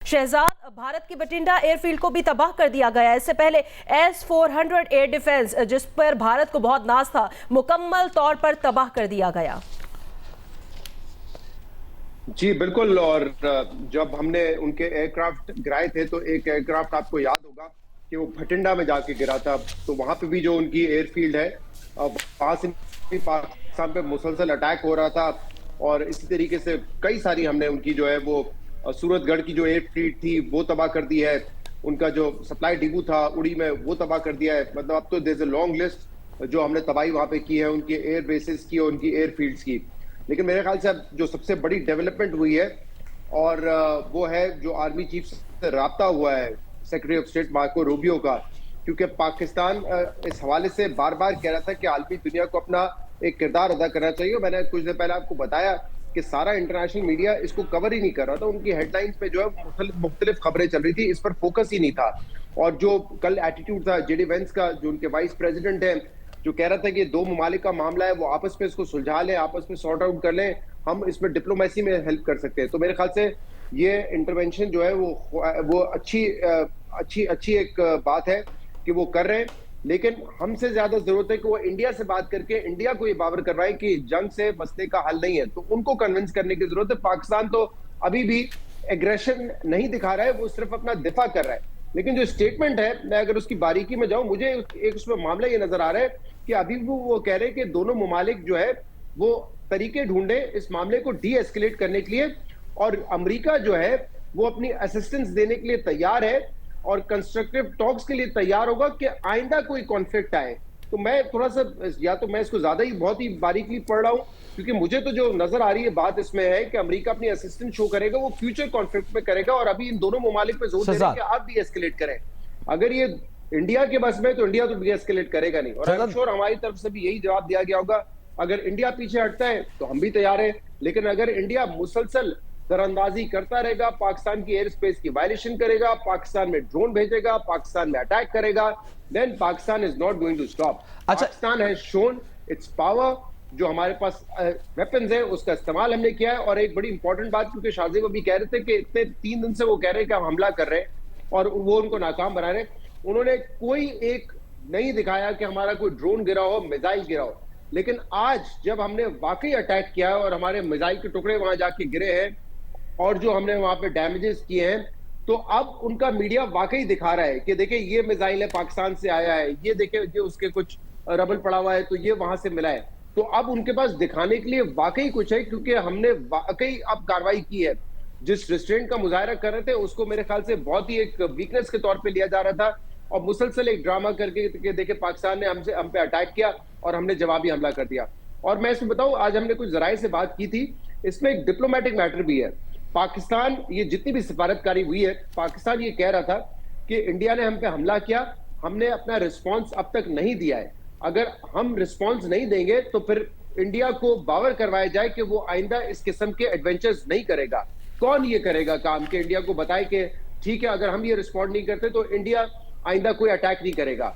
शहजाद, भारत की बठिंडा एयरफील्ड को भी तबाह कर दिया गया। इससे पहले S-400 एयर डिफेंस, जिस पर भारत को बहुत नाज था, मुकम्मल तौर पर तबाह कर दिया गया। जी बिल्कुल। और जब हमने उनके एयरक्राफ्ट गिराए थे तो एक एयरक्राफ्ट आपको याद होगा कि वो भटिंडा में जाके गिरा था। तो वहां पे भी जो उनकी एयरफील्ड है, वहां से भी पाकिस्तान पे मुसलसल अटैक हो रहा था। और इसी तरीके से कई सारी हमने उनकी जो है वो सूरतगढ़ की जो एयरफील्ड थी वो तबाह कर दी है। उनका जो सप्लाई डिपो था उड़ी में वो तबाह कर दिया है। मतलब अब तो there is a long list जो हमने तबाही वहां पे की है उनकी एयर बेसिस की और उनकी एयरफील्ड्स की। लेकिन मेरे ख्याल से अब जो सबसे बड़ी डेवलपमेंट हुई है और वो है जो आर्मी चीफ से राब्ता हुआ है secretary of state Marco Rubio का। क्योंकि पाकिस्तान इस हवाले से बार बार कह रहा था कि आलमी दुनिया को अपना एक किरदार अदा करना चाहिए। मैंने कुछ देर पहले आपको बताया कि सारा इंटरनेशनल मीडिया इसको कवर ही नहीं कर रहा था। उनकी हेडलाइंस पे जो है मुख्तलिफ खबरें चल रही थी, इस पर फोकस ही नहीं था। और जो कल एटीट्यूड था जेडी वेंस का, जो उनके वाइस प्रेसिडेंट है, जो कह रहा था कि दो ममालिक का मामला है, वो आपस में इसको सुलझा लें, आपस में सॉर्ट आउट कर लें, हम इसमें डिप्लोमेसी में हेल्प कर सकते हैं। तो मेरे ख्याल से ये इंटरवेंशन जो है वो अच्छी एक बात है कि वो कर रहे हैं। लेकिन हमसे ज्यादा जरूरत है कि वो इंडिया से बात करके इंडिया को ये बावर करवाएं कि जंग से मसले का हल नहीं है। तो उनको कन्विंस करने की जरूरत है। पाकिस्तान तो अभी भी एग्रेशन नहीं दिखा रहा है, वो सिर्फ अपना दिफा कर रहा है। लेकिन जो स्टेटमेंट है, मैं अगर उसकी बारीकी में जाऊं, मुझे एक उसमें मामला ये नजर आ रहा है कि अभी वो कह रहे हैं कि दोनों ममालिक जो है वो तरीके ढूंढे इस मामले को डी एस्केलेट करने के लिए। और अमेरिका जो है वो अपनी असिस्टेंस देने के लिए तैयार है और कंस्ट्रक्टिव टॉक्स के लिए तैयार होगा कि आइंदा कोई कॉन्फ्लिक्ट आए। तो मैं थोड़ा सा, या तो मैं इसको ज्यादा ही बहुत ही बारीकी पढ़ रहा हूं, क्योंकि मुझे तो जो नजर आ रही है बात इसमें है कि अमेरिका अपनी असिस्टेंस शो करेगा, वो फ्यूचर कॉन्फ्लिक्ट में करेगा। और अभी इन दोनों ममालिक पे जोर दे रहे हैं कि आप डी एस्केलेट करें। अगर ये इंडिया के बस में, तो इंडिया तो डी एस्केलेट करेगा नहीं। और आई एम श्योर हमारी तरफ से भी यही जवाब दिया गया होगा, अगर इंडिया पीछे हटता है तो हम भी तैयार हैं। लेकिन अगर इंडिया मुसलसल दरअंदाजी करता रहेगा, पाकिस्तान की एयर स्पेस की वायलेशन करेगा, पाकिस्तान में ड्रोन भेजेगा, पाकिस्तान में अटैक करेगा, then Pakistan is not going to stop. Pakistan has shown its power. जो हमारे पास वेपन्स है उसका इस्तेमाल हमने किया है। और एक बड़ी इंपॉर्टेंट बात, क्योंकि शाहजेब अभी कह रहे थे कि इतने 3 दिन से वो कह रहे हैं कि हम हमला कर रहे हैं और वो उनको नाकाम बना रहे हैं, उन्होंने कोई एक नहीं दिखाया कि हमारा कोई ड्रोन गिरा हो, मिसाइल गिरा हो। लेकिन आज जब हमने वाकई अटैक किया है और हमारे मिसाइल के टुकड़े वहां जाके गिरे हैं और जो हमने वहां पे डैमेजेस किए हैं, तो अब उनका मीडिया वाकई दिखा रहा है कि देखिए ये मिसाइल है, पाकिस्तान से आया है, ये देखिए ये उसके कुछ रबल पड़ा हुआ है, तो ये वहां से मिला है। तो अब उनके पास दिखाने के लिए वाकई कुछ है, क्योंकि हमने वाकई अब कार्रवाई की है। जिस रिस्ट्रेंट का मुजाहरा कर रहे थे उसको मेरे ख्याल से बहुत ही एक वीकनेस के तौर पे लिया जा रहा था, और मुसलसल एक ड्रामा करके देखे पाकिस्तान ने हम पे अटैक किया और हमने जवाबी हमला कर दिया। और मैं इसमें बताऊं, आज हमने कुछ जराये से बात की थी, इसमें एक डिप्लोमेटिक मैटर भी है। पाकिस्तान, ये जितनी भी सिफारतकारी हुई है, पाकिस्तान ये कह रहा था कि इंडिया ने हम पे हमला किया, हमने अपना रिस्पॉन्स अब तक नहीं दिया है। अगर हम रिस्पॉन्स नहीं देंगे तो फिर इंडिया को बावर करवाया जाए कि वो आइंदा इस किस्म के एडवेंचर्स नहीं करेगा। कौन ये करेगा काम कि इंडिया को बताए कि ठीक है, अगर हम ये रिस्पॉन्ड नहीं करते तो इंडिया आइंदा कोई अटैक नहीं करेगा।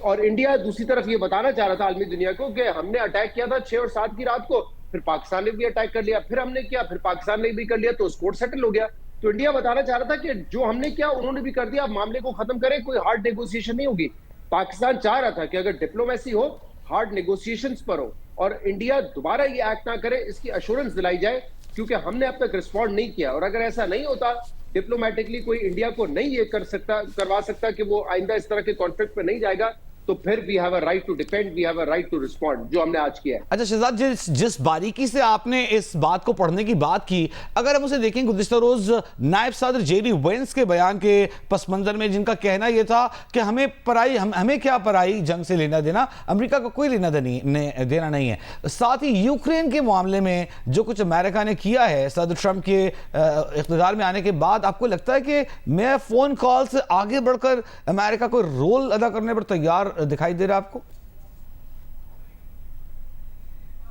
और इंडिया दूसरी तरफ ये बताना चाह रहा था आलमी दुनिया को कि हमने अटैक किया था 6 और 7 की रात को, फिर पाकिस्तान ने भी अटैक कर लिया, फिर हमने किया, फिर पाकिस्तान ने भी कर लिया, तो स्कोर सेटल हो गया। तो इंडिया बताना चाह रहा था कि जो हमने किया उन्होंने भी कर दिया, अब मामले को खत्म करें, कोई हार्ड नेगोशिएशन नहीं होगी। पाकिस्तान चाह रहा था कि अगर डिप्लोमेसी हो, हार्ड नेगोशिएशंस पर हो, और इंडिया दोबारा ये एक्ट ना करे, इसकी अश्योरेंस दिलाई जाए, क्योंकि हमने अब तक रिस्पॉन्ड नहीं किया। और अगर ऐसा नहीं होता, डिप्लोमेटिकली कोई इंडिया को नहीं ये करवा सकता कि वो आइंदा इस तरह के कॉन्फ्लिक्ट पे नहीं जाएगा, तो फिर we have a right to defend, we have a right to respond, जो हमने आज किया है। अच्छा शहजाद, जिस बारीकी से आपने इस बात को पढ़ने की बात की, अगर हम उसे देखें, गुज़िश्ता रोज नायब सदर जेडी वेंस के बयान के पस मंजर में, जिनका कहना यह था कि हमें क्या पराई जंग से लेना देना, अमेरिका को कोई लेना देना नहीं है। साथ ही यूक्रेन के मामले में जो कुछ अमेरिका ने किया है सदर ट्रंप के इख्तिदार में आने के बाद, आपको लगता है कि मैं फोन कॉल से आगे बढ़कर अमेरिका को रोल अदा करने पर तैयार दिखाई दे रहा है आपको?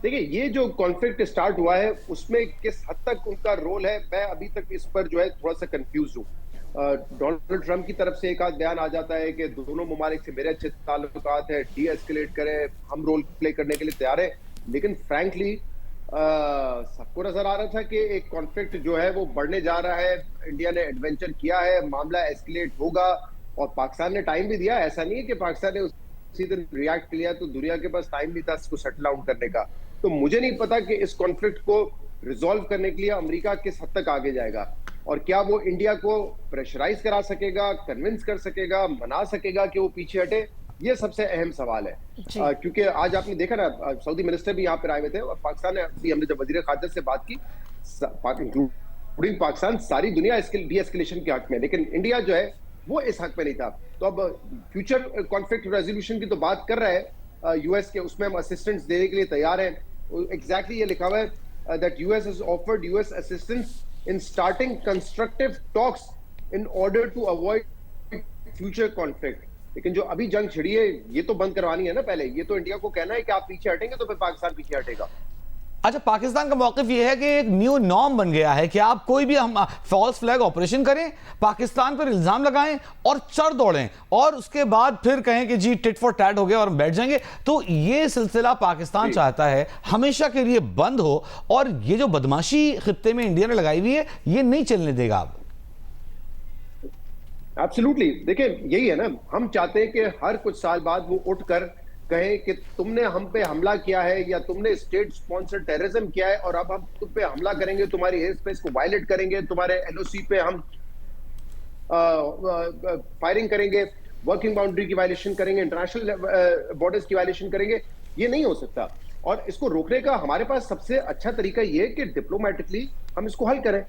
देखिए, ये जो कॉन्फ्लिक्ट स्टार्ट हुआ है उसमें किस हद तक उनका रोल है, मैं अभी तक इस पर जो है थोड़ा सा कंफ्यूज हूं। डोनाल्ड ट्रंप की तरफ से एक आध बयान आ जाता है कि दोनों ममालिक से मेरे अच्छे ताल्लुकात है, डी एस्केलेट करें, हम रोल प्ले करने के लिए तैयार है। लेकिन फ्रैंकली सबको नजर आ रहा था कि एक कॉन्फ्लिक्ट जो है वो बढ़ने जा रहा है, इंडिया ने एडवेंचर किया है, मामला एस्केलेट होगा, और पाकिस्तान ने टाइम भी दिया। ऐसा नहीं है कि पाकिस्तान ने उसी दिन रिएक्ट किया तो दुनिया के पास टाइम भी था इसको सेटल आउट करने का। तो मुझे नहीं पता कि इस कॉन्फ्लिक्ट को रिजॉल्व करने के लिए अमेरिका किस हद तक आगे जाएगा, और क्या वो इंडिया को प्रेशराइज करा सकेगा, कन्विंस कर सकेगा, मना सकेगा कि वो पीछे हटे। ये सबसे अहम सवाल है, क्योंकि आज आपने देखा ना, सऊदी मिनिस्टर भी यहाँ पर आए हुए थे, और पाकिस्तान ने भी, हमने जब वजीर खारजा से बात की, इंक्लूडिंग पाकिस्तान, सारी दुनिया डी एस्केलेशन के हक में, लेकिन इंडिया जो है वो इस हक में नहीं था। तो अब फ्यूचर कॉन्फ्लिक्ट रेजोल्यूशन की तो बात कर रहा है यूएस के, उसमें हम असिस्टेंस देने के लिए तैयार हैं। एग्जैक्टली ये लिखा हुआ है that US has offered US assistance in starting constructive talks in order to avoid future conflict. लेकिन जो अभी जंग छिड़ी है, ये तो बंद करवानी है ना पहले। ये तो इंडिया को कहना है कि आप पीछे हटेंगे तो फिर पाकिस्तान पीछे हटेगा। अच्छा, पाकिस्तान का मौक़िफ़ यह है कि एक न्यू नॉर्म बन गया है कि आप कोई भी हम फॉल्स फ्लैग ऑपरेशन करें, पाकिस्तान पर इल्जाम लगाएं और चढ़ दौड़ें, और उसके बाद फिर कहें कि जी टिट फॉर टैट हो गया और हम बैठ जाएंगे। तो ये सिलसिला पाकिस्तान चाहता है हमेशा के लिए बंद हो, और ये जो बदमाशी खित्ते में इंडिया ने लगाई हुई है ये नहीं चलने देगा अब। एब्सोल्युटली, देखिए यही है ना, हम चाहते हैं कि हर कुछ साल बाद वो उठकर कहें कि तुमने हम पे हमला किया है, या तुमने स्टेट स्पॉन्सर टेररिज्म किया है, और अब हम तुम पे हमला करेंगे, तुम्हारी एयर स्पेस को वायलेट करेंगे, तुम्हारे एलओसी पे हम फायरिंग करेंगे, वर्किंग बाउंड्री की वायलेशन करेंगे, इंटरनेशनल बॉर्डर्स की वायलेशन करेंगे। ये नहीं हो सकता, और इसको रोकने का हमारे पास सबसे अच्छा तरीका ये है कि डिप्लोमेटिकली हम इसको हल करें,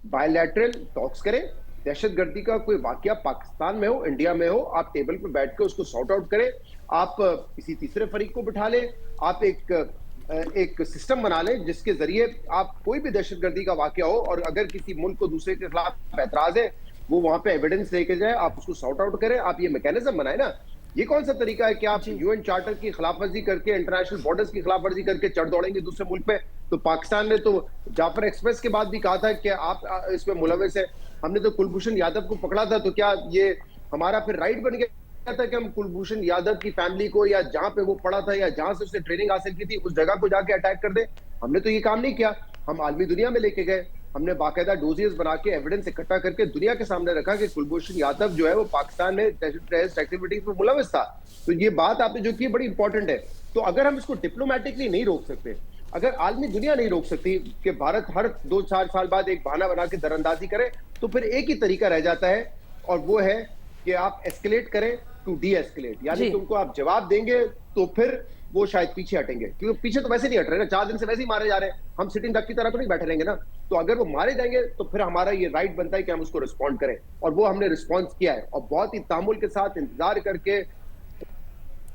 बायलैटरल टॉक्स करें। दहशतगर्दी का कोई वाकया पाकिस्तान में हो, इंडिया में हो, आप टेबल पर बैठ के उसको सॉर्ट आउट करें। आप किसी तीसरे फरीक को बिठा लें, आप एक सिस्टम बना लें जिसके जरिए आप कोई भी दहशतगर्दी का वाकया हो, और अगर किसी मुल्क को दूसरे के खिलाफ एतराज है, वो वहां पे एविडेंस लेके जाए, आप उसको सॉर्ट आउट करें। आप ये मैकेनिज्म बनाए ना। ये कौन सा तरीका है कि आप यूएन चार्टर की खिलाफवर्जी करके, इंटरनेशनल बॉर्डर्स की खिलाफवर्जी करके चढ़ दौड़ेंगे दूसरे मुल्क पे? तो पाकिस्तान ने तो जाफर एक्सप्रेस के बाद भी कहा था कि आप इसमें मुलविस है। हमने तो कुलभूषण यादव को पकड़ा था, तो क्या ये हमारा फिर राइट बन गया था कि हम कुलभूषण यादव की फैमिली को, या जहां पे वो पड़ा था या जहां से उसने ट्रेनिंग हासिल की थी, उस जगह को जाके अटैक कर दे? हमने तो ये काम नहीं किया। हम आलमी दुनिया में लेके गए, हमने बाकायदा डोजियर्स बना के एविडेंस इकट्ठा करके दुनिया के सामने रखा कि कुलभूषण यादव जो है वो पाकिस्तान में टेररिस्ट एक्टिविटीज में मुलविस था। तो ये बात आपने जो की बड़ी इंपॉर्टेंट है। तो अगर हम इसको डिप्लोमेटिकली नहीं रोक सकते, अगर आलमी दुनिया नहीं रोक सकती कि भारत हर 2-4 साल बाद एक बहाना बना के दरअंदाजी करे, तो फिर एक ही तरीका रह जाता है, और वो है कि आप एस्केलेट करें टू डी एस्केलेट। यानी तुमको आप जवाब देंगे तो फिर वो शायद पीछे हटेंगे, क्योंकि पीछे तो वैसे नहीं हट रहे ना, 4 दिन से वैसे ही मारे जा रहे हैं। हम सिटिंग डक की तरह तो नहीं बैठे रहेंगे ना। तो अगर वो मारे जाएंगे तो फिर हमारा ये राइट बनता है कि हम उसको रिस्पॉन्ड करें, और वो हमने रिस्पॉन्स किया है, और बहुत ही तामुल के साथ इंतजार करके,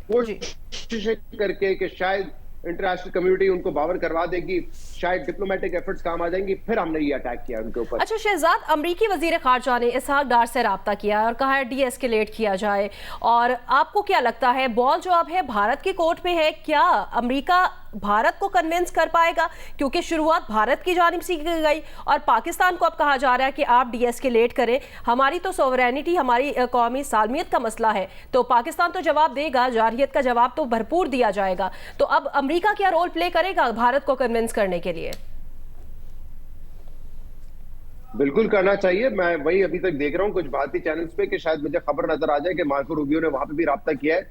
कोशिश करके कि शायद इंटरनेशनल कम्युनिटी उनको बावर करवा देगी, शायद डिप्लोमेटिक एफर्ट्स काम आ जाएंगी, फिर हमने ये अटैक किया उनके ऊपर। अच्छा शहजाद, अमरीकी वजीर खारजा ने इसहाक डार से रब्ता किया और कहा है डी एस्केलेट किया जाए, और आपको क्या लगता है बॉल जो अब है भारत के कोर्ट में है, क्या अमरीका भारत को कन्विंस कर पाएगा? क्योंकि शुरुआत भारत की जानिब से की गई, और पाकिस्तान को अब कहा जा रहा है कि आप डी एस्केलेट करें, हमारी तो सोवरेनिटी, हमारी कौमी सालमियत का मसला है। तो पाकिस्तान तो जवाब देगा, जारहियत का जवाब तो भरपूर दिया जाएगा। तो अब अमरीका क्या रोल प्ले करेगा भारत को कन्विंस करने के लिए? बिल्कुल करना चाहिए। मैं वही अभी तक देख रहा हूं कुछ भारतीय चैनल्स पे कि शायद मुझे खबर नजर आ जाए कि मार्को रूबियो ने वहां पे भी राब्ता किया है,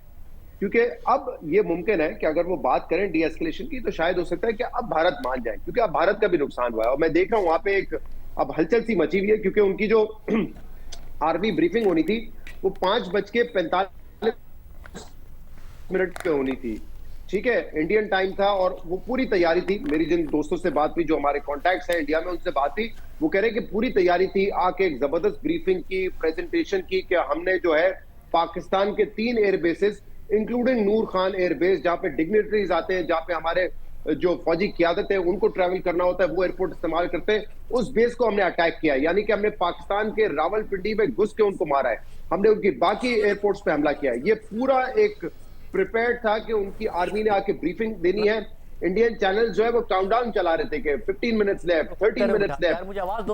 क्योंकि अब ये मुमकिन है कि अगर वो बात करें डी एस्केलेशन की, तो शायद हो सकता है कि अब भारत मान जाए, क्योंकि अब भारत का भी नुकसान हुआ है। और मैं देख रहा हूं वहां पे एक अब हलचल सी मची हुई है, क्योंकि उनकी जो आर्मी ब्रीफिंग होनी थी वो 5:45 पे होनी थी, ठीक है, इंडियन टाइम था, और वो पूरी तैयारी थी। मेरी जिन दोस्तों से बात हुई, जो हमारे कॉन्टैक्ट्स हैं इंडिया में, उनसे बात हुई, वो कह रहे हैं कि पूरी तैयारी थी, आके एक जबरदस्त ब्रीफिंग की, प्रेजेंटेशन की, कि हमने जो है पाकिस्तान के 3 एयर बेसिस इंक्लूडिंग नूर खान एयरबेस, जहां पे डिग्निटरीज आते हैं, जहां पे हमारे जो फौजी क़यादत है उनको ट्रैवल करना होता है, वो एयरपोर्ट इस्तेमाल करते हैं, उस बेस को हमने अटैक किया। यानी कि हमने पाकिस्तान के रावलपिंडी में घुस के उनको मारा है, हमने उनकी बाकी एयरपोर्ट्स पे हमला किया है। ये पूरा एक प्रिपेयर्ड था कि उनकी आर्मी ने आके ब्रीफिंग देनी है। इंडियन चैनल जो है वो काउंटडाउन चला रहे थे कि 15 मिनट्स लेफ्ट, 13 मिनट्स लेफ्ट,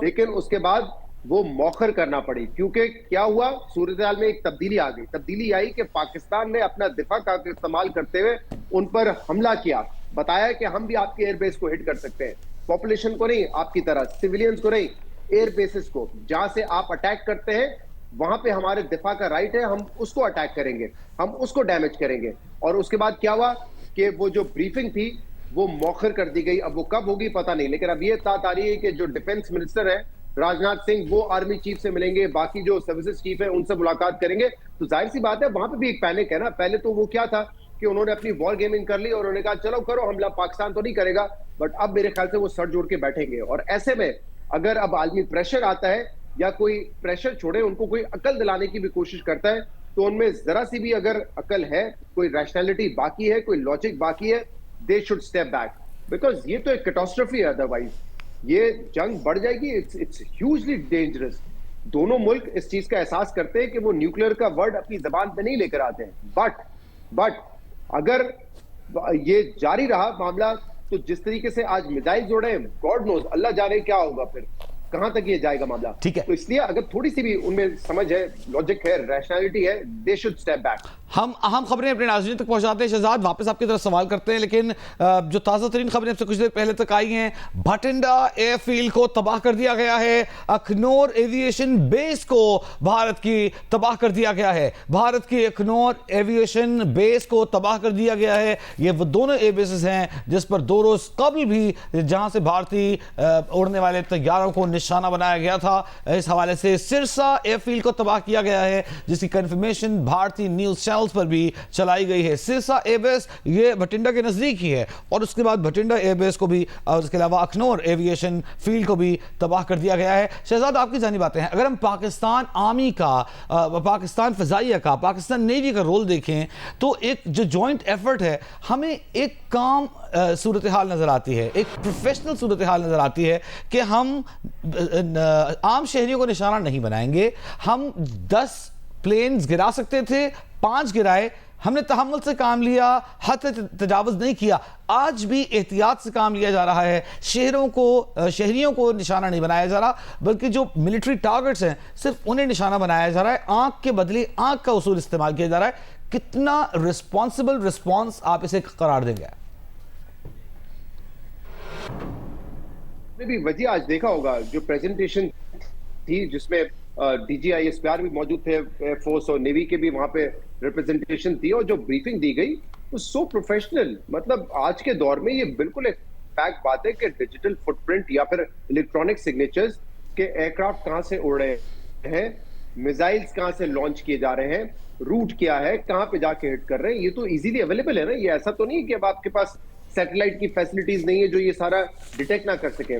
लेकिन उसके बाद वो मौखर करना पड़ी, क्योंकि क्या हुआ, सूरत-ए-हाल में एक तब्दीली आ गई। तब्दीली आई कि पाकिस्तान ने अपना दिफा का इस्तेमाल करते हुए उन पर हमला किया, बताया है कि हम भी आपके एयरबेस को हिट कर सकते हैं, पॉपुलेशन को नहीं, आपकी तरह सिविलियंस को नहीं, एयरबेसिस को, जहां से आप अटैक करते हैं वहां पे हमारे दिफा का राइट है, हम उसको अटैक करेंगे, हम उसको डैमेज करेंगे। और उसके बाद क्या हुआ कि वो जो ब्रीफिंग थी वो मौखर कर दी गई। अब वो कब होगी पता नहीं, लेकिन अब ये बात आ रही है कि जो डिफेंस मिनिस्टर है राजनाथ सिंह, वो आर्मी चीफ से मिलेंगे, बाकी जो सर्विसेज चीफ है उनसे मुलाकात करेंगे। तो जाहिर सी बात है वहां पे भी एक पैनिक है ना। पहले तो वो क्या था कि उन्होंने अपनी वॉर गेमिंग कर ली और उन्होंने कहा चलो करो, हमला पाकिस्तान तो नहीं करेगा, बट अब मेरे ख्याल से वो सर जोड़ के बैठेंगे। और ऐसे में अगर अब आदमी प्रेशर आता है या कोई प्रेशर छोड़े, उनको कोई अकल दिलाने की भी कोशिश करता है, तो उनमें जरा सी भी अगर अकल है, कोई रैशनैलिटी बाकी है, कोई लॉजिक बाकी है, they should step back, because ये तो एक कैटास्ट्रोफी है। अदरवाइज ये जंग बढ़ जाएगी, इट्स ह्यूजली डेंजरस। दोनों मुल्क इस चीज का एहसास करते हैं कि वो न्यूक्लियर का वर्ड अपनी जबान पे नहीं लेकर आते हैं, बट अगर ये जारी रहा मामला, तो जिस तरीके से आज मिसाइल जोड़े, गॉड नोज, अल्लाह जाने क्या होगा, फिर कहां तक ये जाएगा मामला। ठीक है, तो इसलिए अगर थोड़ी सी भी उनमें समझ है, लॉजिक है, रैशनैलिटी है, दे शुड स्टेप बैक। हम अहम खबरें अपने नाज़रीन तक पहुंचाते हैं। शहजाद, वापस आपकी तरफ सवाल करते हैं, लेकिन जो ताज़ा तरीन खबरें आपसे कुछ देर पहले तक आई हैं, भटिंडा एयरफील्ड को तबाह कर दिया गया है, अखनौर एविएशन बेस को भारत की तबाह कर दिया गया है, भारत की अखनौर एविएशन बेस को तबाह कर दिया गया है। ये वो दोनों एयर बेसेस हैं जिस पर 2 रोज कबल भी जहां से भारतीय उड़ने वाले तैयारों को निशाना बनाया गया था। इस हवाले से सिरसा एयरफील्ड को तबाह किया गया है, जिसकी कंफर्मेशन भारतीय न्यूज चैनल्स पर भी चलाई गई है। सिरसा एयरबेस ये भटिंडा के नजदीक ही है, और उसके बाद भटिंडा एयरबेस को भी, और उसके अलावा अखनौर एविएशन फील्ड को भी तबाह कर दिया गया है। शहजाद, आपकी जानी बातें हैं, अगर हम पाकिस्तान आर्मी का, पाकिस्तान फजाइया का, पाकिस्तान नेवी का रोल देखें, तो एक जो जॉइंट एफर्ट है, हमें एक काम सूरत हाल नजर आती है, एक प्रोफेशनल सूरत हाल नजर आती है कि हम आम शहरियों को निशाना नहीं बनाएंगे। हम 10 प्लेन्स गिरा सकते थे, 5 गिराए, हमने तहम्मुल से काम लिया, हद से तजावुज नहीं किया। आज भी एहतियात से काम लिया जा रहा है, शहरियों को निशाना नहीं बनाया जा रहा, बल्कि जो मिलिट्री टारगेट्स हैं सिर्फ उन्हें निशाना बनाया जा रहा है, आंख के बदले आंख का उसूल इस्तेमाल किया जा रहा है। कितना रिस्पॉन्सिबल रिस्पॉन्स आप इसे करार देंगे? भी वजह आज देखा होगा, जो प्रेजेंटेशन थी जिसमें DGISPR भी मौजूद थे, एयरफोर्स और नेवी के भी वहां पे रिप्रेजेंटेशन थी, और जो ब्रीफिंग दी गई वो सो प्रोफेशनल। मतलब आज के दौर में ये बिल्कुल एक फैक्ट बात है कि डिजिटल फुटप्रिंट या फिर इलेक्ट्रॉनिक सिग्नेचर्स के एयरक्राफ्ट कहां से उड़ रहे हैं, मिसाइल्स कहां से लॉन्च किए जा रहे हैं, रूट क्या है, कहां पे जाके हिट कर रहे हैं, ये तो इजीली अवेलेबल है ना। ये ऐसा तो नहीं है कि अब आपके पास सैटेलाइट की फैसिलिटीज नहीं है जो ये सारा डिटेक्ट ना कर सके।